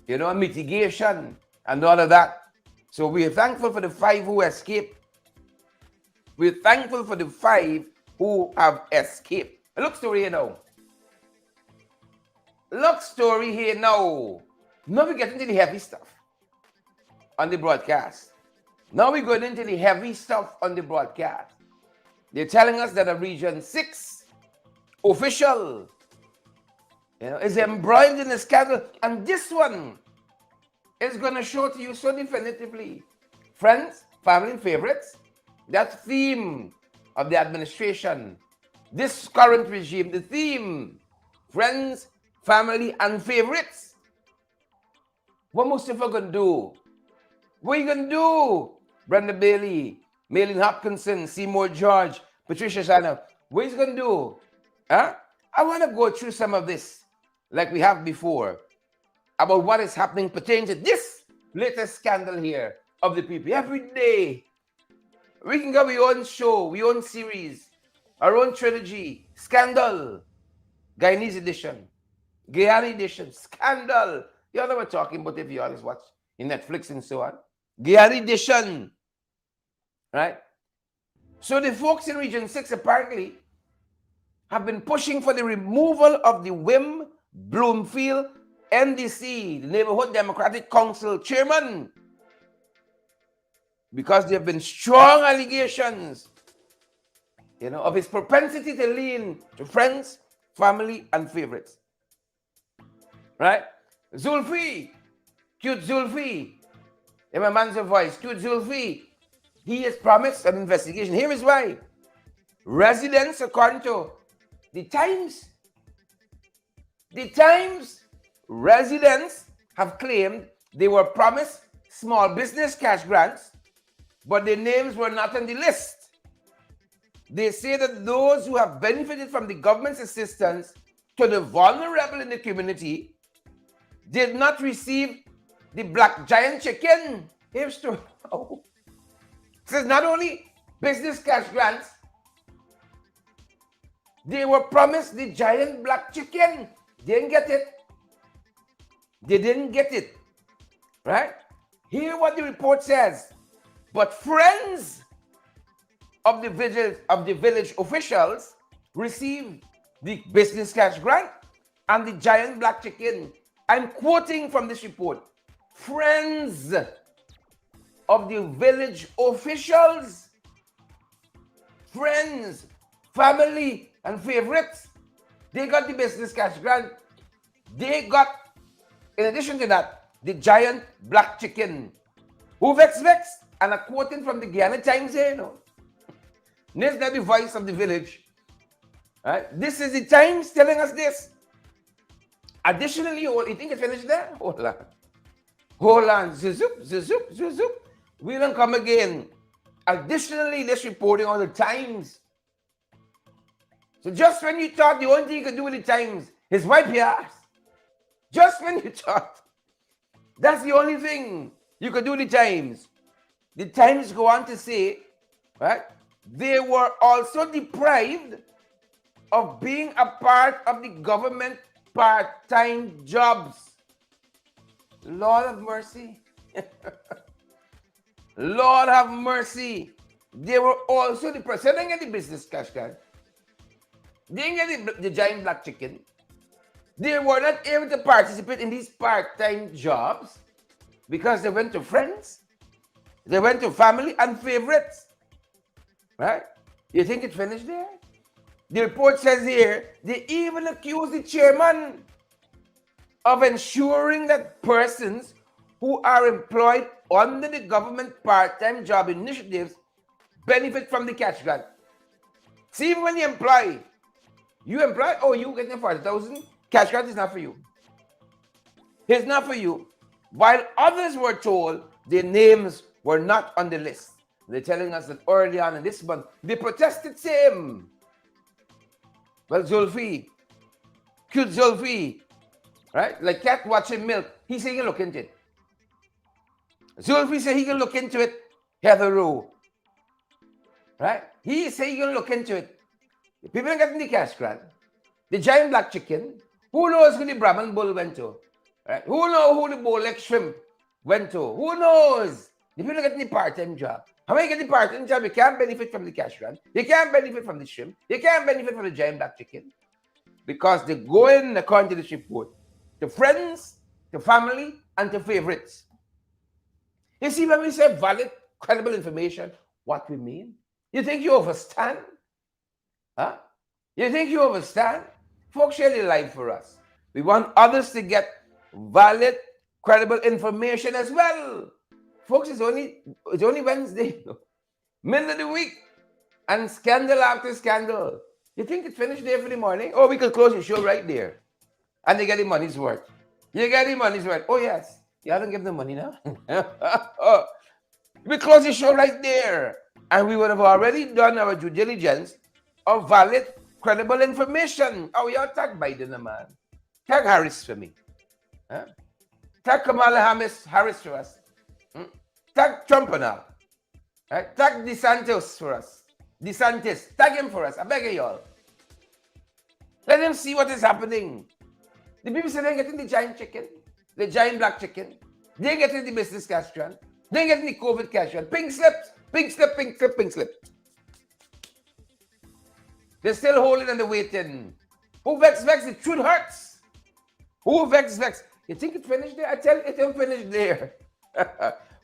and mitigation and all of that. So we're thankful for the 5 who escaped. We're thankful for the 5 who have escaped. Look story here now. Look story here now. Now we get into the heavy stuff on the broadcast. Now we're going into the heavy stuff on the broadcast. They're telling us that a Region 6 official is embroiled in a scandal. And this one is going to show to you so definitively, friends, family, and favorites, that theme of the administration, this current regime, the theme, friends, family, and favorites. What Mustafa going to do? What are you going to do? Brenda Bailey, Maylin Hopkinson, Seymour George, Patricia Shannon. What is he going to do? Huh? I want to go through some of this like we have before about what is happening pertaining to this latest scandal here of the people. Every day, we can go our own show, our own series, our own trilogy, Scandal, Guyanese edition, Guyana edition, Scandal. You know what we're talking about if you always watch in Netflix and so on. Guyana edition, right? So the folks in Region 6 apparently have been pushing for the removal of the Wim Bloomfield NDC, the Neighborhood Democratic Council chairman, because there have been strong allegations, of his propensity to lean to friends, family, and favorites. Right? Zulfi, cute Zulfi, in my man's voice, cute Zulfi, he has promised an investigation. Here is why. Residents, according to the Times, residents have claimed they were promised small business cash grants, but their names were not on the list. They say that those who have benefited from the government's assistance to the vulnerable in the community did not receive the black giant chicken. Here's to says not only business cash grants, they were promised the giant black chicken. They didn't get it. They didn't get it. Right? Hear what the report says. But friends of the village officials received the business cash grant and the giant black chicken. I'm quoting from this report. Friends of the village officials, friends, family, and favorites, they got the business cash grant. They got, in addition to that, the giant black chicken. Who vex? And I'm quoting from the Guyana Times here, This is not the voice of the village. Right? This is the Times telling us this. Additionally, you think it's finished there? Hold on. Zoop. We don't come again. Additionally, this reporting on the Times. So just when you thought the only thing you could do with the Times is wipe your ass. Just when you thought that's the only thing you could do with the Times go on to say right? They were also deprived of being a part of the government part-time jobs. Lord have mercy. Lord have mercy. They were also deprived. So they didn't get the business cash card. They didn't get the giant black chicken. They were not able to participate in these part-time jobs because they went to friends, they went to family and favorites. Right? You think it finished there? The report says here, they even accused the chairman of ensuring that persons who are employed under the government part-time job initiatives benefit from the cash grant. See, even when you employ, oh, you getting 40,000, cash grant is not for you. It's not for you. While others were told their names were not on the list. They're telling us that early on in this month, they protested same. Well, Zulfi, cute Zulfi, right? Like cat watching milk. He said he can look into it. Zulfi said he can look into it. Heather Rowe, right? He said he can look into it. The people are getting the cash grant. The giant black chicken. Who knows who the Brahman bull went to? Right? Who knows who the Bolek shrimp went to? Who knows? The people are getting the part-time job. How many get the part-time job? You can't benefit from the cash grant. You can't benefit from the shrimp. You can't benefit from the giant black chicken. Because they go in, according to this report, to friends, to family, and to favorites. You see, when we say valid, credible information, what we mean? You think you understand? Huh? You think you understand? Folks, share the life for us. We want others to get valid, credible information as well. Folks, it's only Wednesday, middle of the week, and scandal after scandal. You think it's finished there for the morning? Oh, we could close the show right there, and they get the money's worth. You get the money's worth. Oh yes, you haven't given the money now. Oh, we close the show right there, and we would have already done our due diligence of valid, credible information. Oh, you tag Biden, man. Tag Harris for me. Huh? Tag Kamala Harris for us. Tag Trump and all. Right? Tag DeSantis for us. DeSantis, tag him for us. I beg you all. Let him see what is happening. The people say they're getting the giant chicken, the giant black chicken. They're getting the business cash grant. They're getting the COVID cash grant. Pink slips, pink slip, pink slip, pink slip. They're still holding and they're waiting. Who vex? The truth hurts. Who vex? You think it finished there? I tell you, it don't finish there.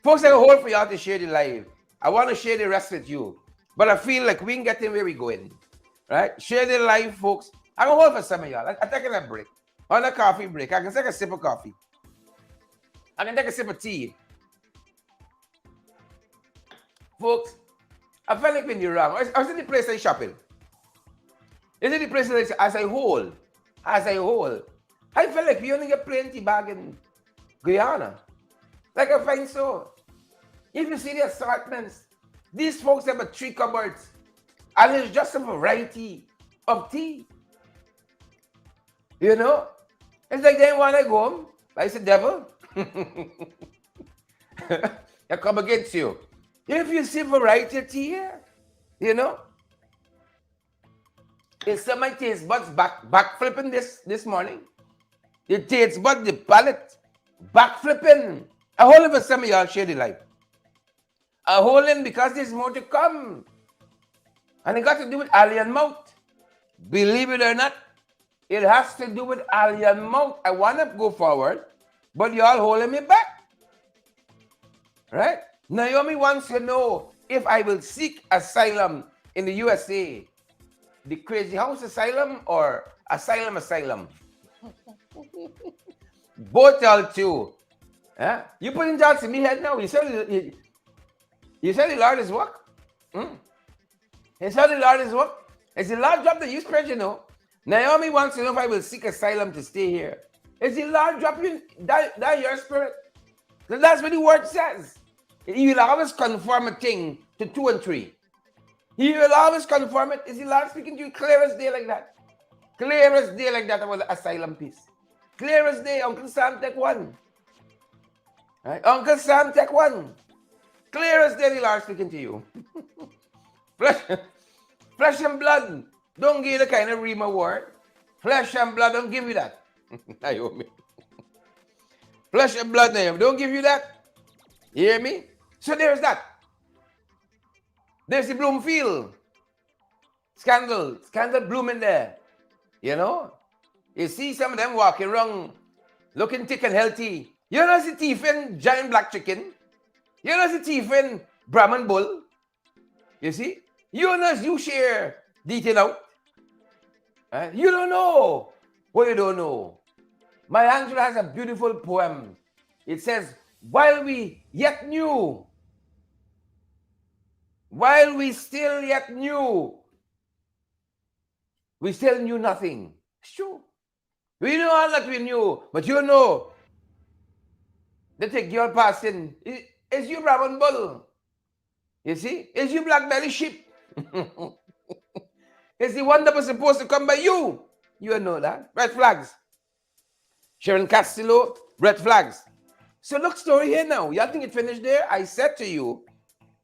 Folks, I hold for y'all to share the live. I want to share the rest with you. But I feel like we can get in where we're going. Right? Share the live, folks. I'm going to hold for some of y'all. I'm taking a break. On a coffee break. I can take a sip of coffee. I can take a sip of tea. Folks, I felt like when you're wrong. I was in the place I'm shopping. Is it the place that as a whole, I felt like we only get plenty bag in Guyana. Like I find so. If you see the assortments, these folks have 3 cupboards, and it's just a variety of tea. You know? It's like they want to go home. Like the devil. They come against you. If you see variety of tea here, you know? It's some my taste buds back flipping this morning. The taste bud, the palate, back flipping. I hold it for some of y'all share the life. I hold him because there's more to come. And it got to do with alien mouth. Believe it or not, it has to do with alien mouth. I want to go forward, but y'all holding me back. Right? Naomi wants to know if I will seek asylum in the USA. The crazy house asylum or asylum? Both y'all too. Yeah? You put in jobs in me head now. You said the Lord is what? You said the Lord is what? It's the Lord job that you spread, you know. Naomi wants to know if I will seek asylum to stay here. It's the Lord drop you that your spirit. That's what the word says. He will always conform a thing to 2 and 3. He will always conform it. Is the Lord speaking to you clear as day like that? Clear as day like that about the asylum piece. Clear as day. Uncle Sam, take one. Right? Uncle Sam, take one. Clear as day, the Lord speaking to you. Flesh, flesh and blood don't give you the kind of Rima word. Flesh and blood don't give you that. Naomi. Flesh and blood, Naomi, don't give you that. You hear me? So there's that. There's the Bloomfield scandal blooming there. You know? You see some of them walking around looking thick and healthy. You know the thief in giant black chicken? You know the thief in Brahman bull? You see? You know you share detail out. You don't know what you don't know. Maya Angelou has a beautiful poem. It says, while we yet knew, while we still yet knew, we still knew nothing. It's true. We know all that we knew, but you know, they take your passing. Is you Brahman bull? You see? Is you black belly sheep? Is the one that was supposed to come by you? You know that. Red flags. Sharon Castillo, red flags. So look, story here now. Y'all think it finished there? I said to you,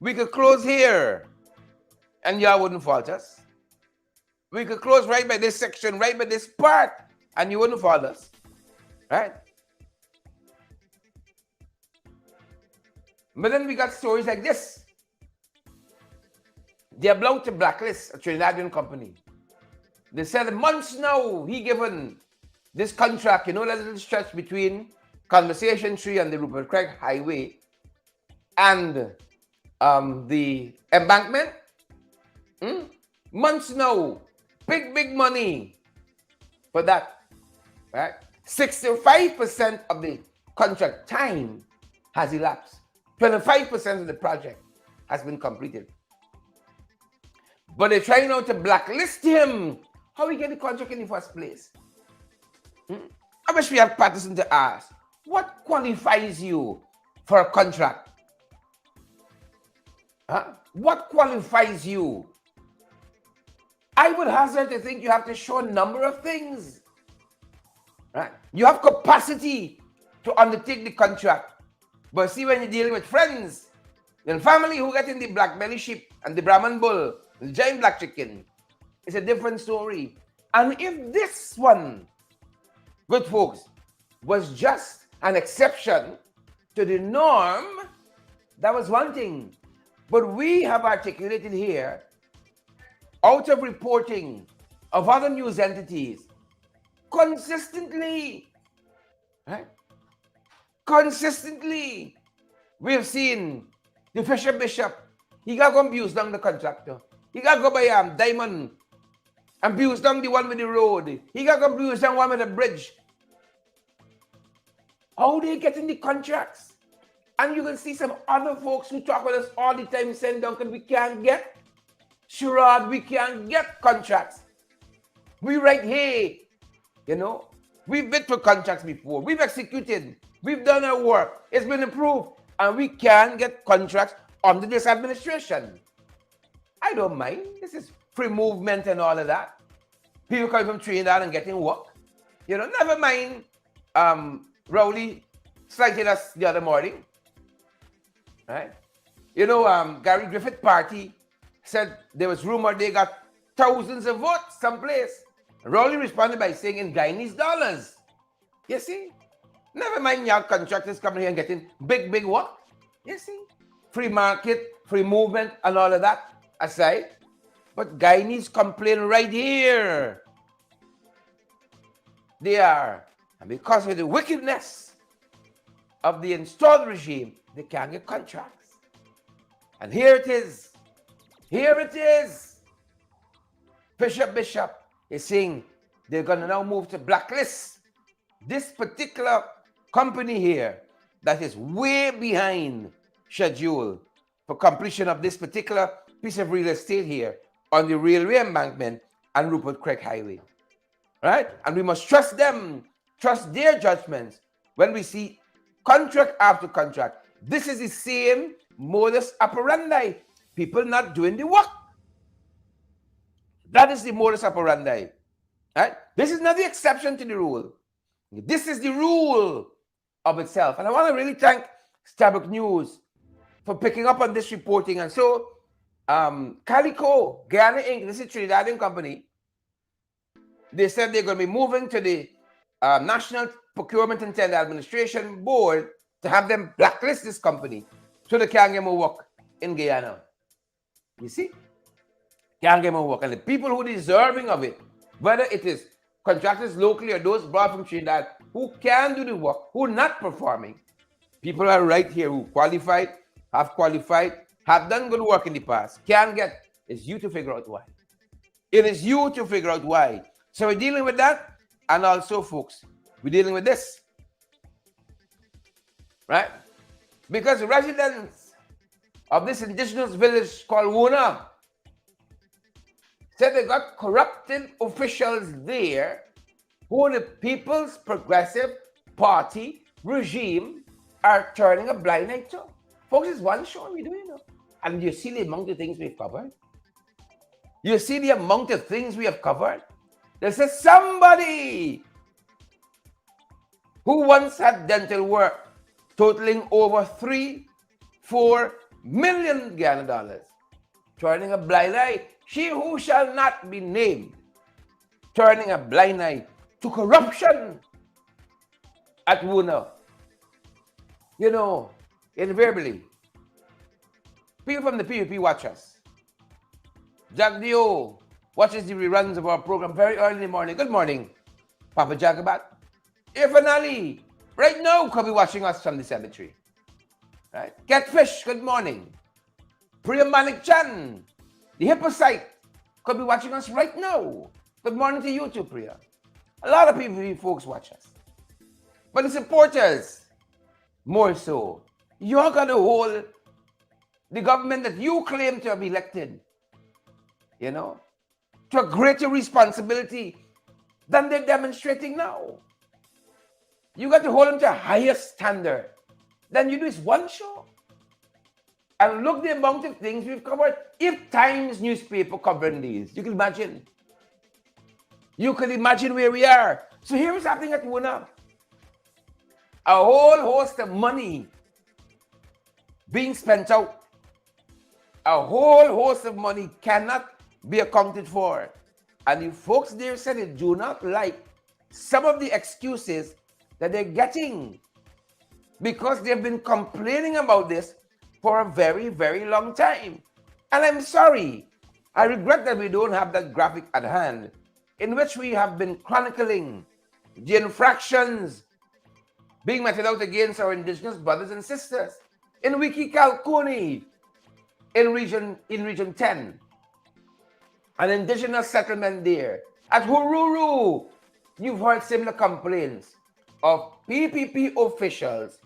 we could close here and y'all wouldn't fault us. We could close right by this section, right by this part, and you wouldn't fault us. Right? But then we got stories like this. They are blown to blacklist a Trinidadian company. They said months now he given this contract, you know, that little stretch between Conversation Tree and the Rupert Craig Highway and the embankment. Months now, big money for that. Right? 65% of the contract time has elapsed. 25% of the project has been completed. But they're trying now to blacklist him. How we get the contract in the first place? I wish we had Patterson to ask, what qualifies you for a contract? What qualifies you? I would hazard to think you have to show a number of things. Right? You have capacity to undertake the contract. But see, when you're dealing with friends and family who get in the black belly sheep and the Brahman bull, the giant black chicken, it's a different story. And if this one, good folks, was just an exception to the norm, that was one thing. But we have articulated here, out of reporting of other news entities, consistently, right? Consistently, we have seen the Fisher Bishop, he got abused down the contractor. He got go by Diamond, abused down the one with the road. He got abused down one with the bridge. How they get in the contracts? And you can see some other folks who talk with us all the time saying, Duncan, we can't get, Sherrod, we can't get contracts. We write, hey, you know, we've bid for contracts before. We've executed. We've done our work. It's been approved. And we can get contracts under this administration. I don't mind. This is free movement and all of that. People coming from Trinidad and getting work. You know, never mind Rowley slighted us the other morning. Right? You know, Gary Griffith Party said there was rumor they got thousands of votes someplace. Rowley responded by saying in Guyanese dollars. You see? Never mind young contractors coming here and getting big work. You see? Free market, free movement, and all of that aside. But Guyanese complain right here. They are. And because of the wickedness of the installed regime, they can't get contracts. And here it is. Here it is. Bishop is saying they're going to now move to blacklist this particular company here that is way behind schedule for completion of this particular piece of real estate here on the railway embankment and Rupert Craig Highway. Right? And we must trust them, trust their judgments when we see contract after contract. This is the same modus operandi. People not doing the work. That is the modus operandi. Right? This is not the exception to the rule. This is the rule of itself. And I want to really thank Starbuck News for picking up on this reporting. And so Calico, Guyana Inc., this is Trinidadian company. They said they're going to be moving to the National Procurement and Tender Administration Board to have them blacklist this company so they can't get more work in Guyana. You see? Can't get more work. And the people who are deserving of it, whether it is contractors locally or those brought from Trinidad who can do the work, who are not performing, people are right here who qualified, have done good work in the past, can't get. It's you to figure out why. It is you to figure out why. So we're dealing with that. And also, folks, we're dealing with this. Right? Because the residents of this indigenous village called Wuna said they got corrupted officials there who the People's Progressive Party regime are turning a blind eye to. Folks, it's one show we're doing now. And you see the amount of things we've covered. You see the amount of things we have covered. There's somebody who once had dental work totaling over 3-4 million Guyana dollars, turning a blind eye. She who shall not be named, turning a blind eye to corruption at Wuna. You know, invariably, people from the PVP watch us. Jack Dio watches the reruns of our program very early in the morning. Good morning, Papa Jagabat. Irfan Ali, right now, could be watching us from the cemetery. Right? Catfish, good morning. Priya Manik Chan, the Hippocyte, could be watching us right now. Good morning to you too, Priya. A lot of PVP folks watch us. But the supporters, more so, you're going to hold the government that you claim to have elected, you know, to a greater responsibility than they're demonstrating now. You got to hold them to a higher standard than you do is one show. And look the amount of things we've covered. If Times newspaper covering these, you can imagine. You can imagine where we are. So here is happening at Wuna. A whole host of money being spent out. A whole host of money cannot be accounted for. And the folks there said they do not like some of the excuses that they're getting because they've been complaining about this for a very, very long time. And I'm sorry, I regret that we don't have that graphic at hand in which we have been chronicling the infractions being meted out against our indigenous brothers and sisters in Wiki Kalkuni, in region 10, an indigenous settlement there. At Hururu, you've heard similar complaints of PPP officials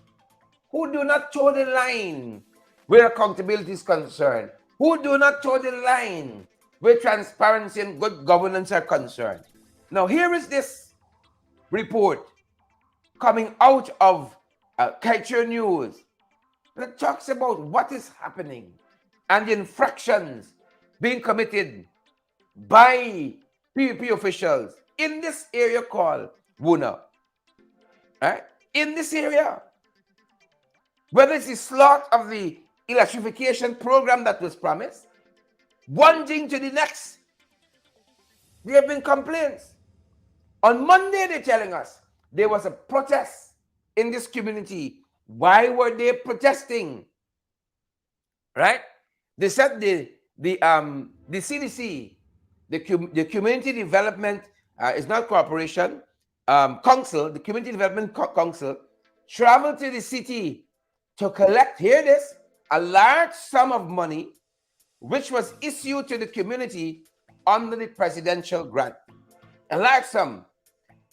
who do not toe the line where accountability is concerned, who do not toe the line where transparency and good governance are concerned. Now, here is this report coming out of Culture News that talks about what is happening and the infractions being committed by PPP officials in this area called Wuna. Right? In this area, whether it's the slot of the electrification program that was promised, one thing to the next, there have been complaints. On Monday, they're telling us there was a protest in this community. Why were they protesting? Right? They said the CDC, the Community Development is not corporation, council, the Community Development Council, traveled to the city to collect, hear this, a large sum of money which was issued to the community under the presidential grant. A large sum.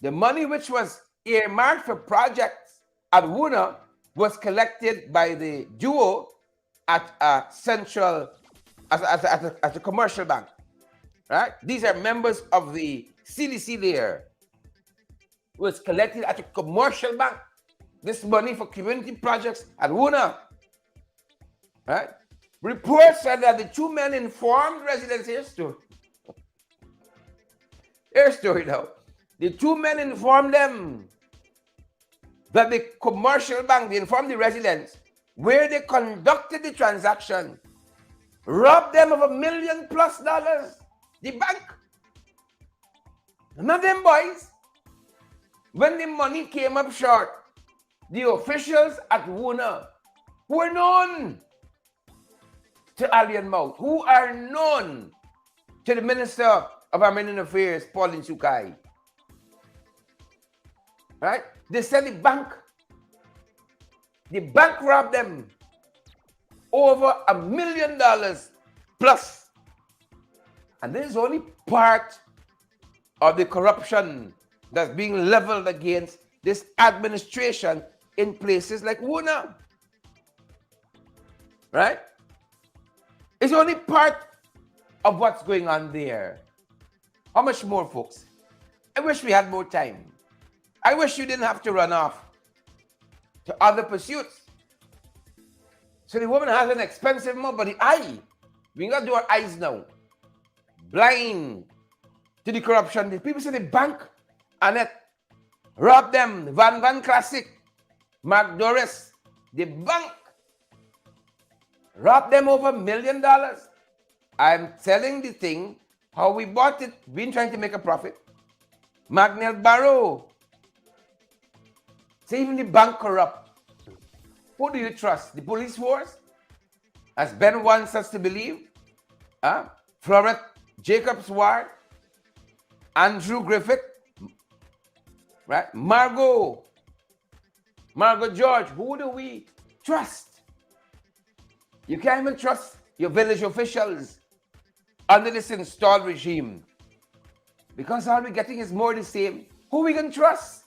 The money which was earmarked for projects at Wuna was collected by the duo at a central, at a commercial bank. Right? These are members of the CDC there. It was collected at a commercial bank. This money for community projects at Wuna. Right? Reports said that the two men informed residents. Here's story now. The two men informed them that the commercial bank, they informed the residents where they conducted the transaction, robbed them of $1 million+. The bank. Not them boys. When the money came up short, the officials at Wuna, who are known to Alien Mouth, who are known to the Minister of Armenian Affairs, Pauline Sukai, right? They said the bank robbed them over $1 million+. And this is only part of the corruption that's being leveled against this administration in places like Wuna. Right? It's only part of what's going on there. How much more, folks? I wish we had more time. I wish you didn't have to run off to other pursuits. So the woman has an expensive mouth, but the eye, we got to do our eyes now. Blind to the corruption. The people say the bank, Annette, robbed them. Van Classic, Mark Doris, the bank robbed them over $1 million. I'm telling the thing, how we bought it, been trying to make a profit. Magnell Barrow. Say even the bank corrupt. Who do you trust? The police force? As Ben wants us to believe? Florette Jacobs Ward? Andrew Griffith? Right? Margot George. Who do we trust? You can't even trust your village officials under this installed regime. Because all we're getting is more the same. Who we can trust?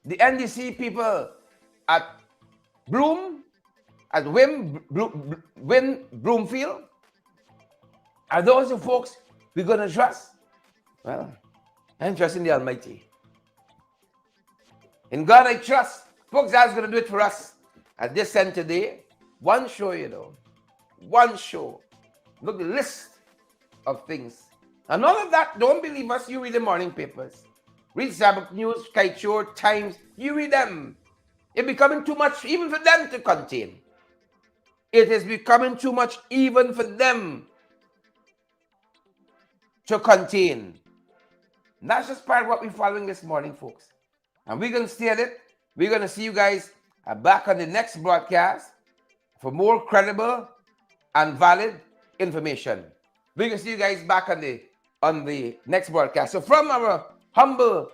The NDC people at Bloom, at Win Broomfield? Are those the folks we're going to trust? Well, I'm trusting the Almighty. In God I trust. Folks, God's going to do it for us. At this end today, one show, you know. One show. Look, the list of things. And all of that, don't believe us, you read the morning papers. Read Sabbath News, Kite Show, Times, you read them. It's becoming too much even for them to contain. It is becoming too much even for them to contain. And that's just part of what we're following this morning, folks. And we're going to stay at it. We're going to see you guys back on the next broadcast for more credible and valid information. We're going to see you guys back on the next broadcast. So from our humble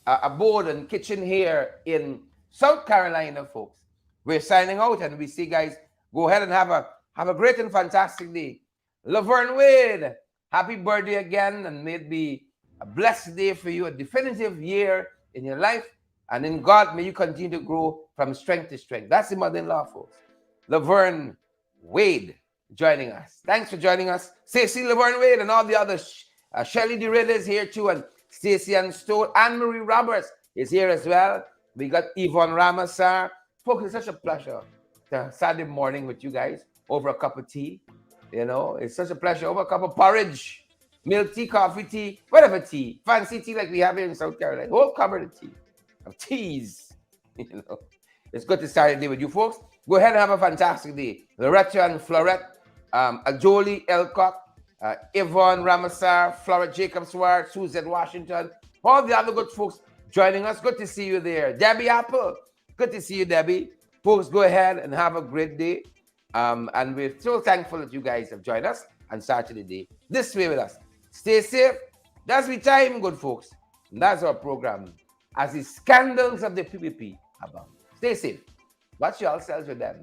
abode and kitchen here in South Carolina, folks, we're signing out, and we see you guys go ahead and have a great and fantastic day. Laverne Wade, happy birthday again, and may it be a blessed day for you, a definitive year in your life, and in God, may you continue to grow from strength to strength. That's the mother-in-law, folks. Laverne Wade joining us. Thanks for joining us. Stacey Laverne Wade and all the others. Shelley DeRidder is here too, and Stacey and Stowe. Anne-Marie Roberts is here as well. We got Yvonne Ramasar. Folks, it's such a pleasure to Saturday morning with you guys over a cup of tea. You know, it's such a pleasure over a cup of porridge, milk tea, coffee tea, whatever tea, fancy tea like we have here in South Carolina. Whole cupboard of tea, of teas. You know, it's good to start the day with you folks. Go ahead and have a fantastic day. Loretta and Florette, Jolie Elcock, Yvonne Ramasar, Florette Jacobs Ward, Susan Washington, all the other good folks joining us. Good to see you there. Debbie Apple, good to see you, Debbie. Folks, go ahead and have a great day. And we're so thankful that you guys have joined us on Saturday day this way with us. Stay safe. That's the time, good folks. And that's our program. As the scandals of the PPP abound. Stay safe. Watch yourselves with them.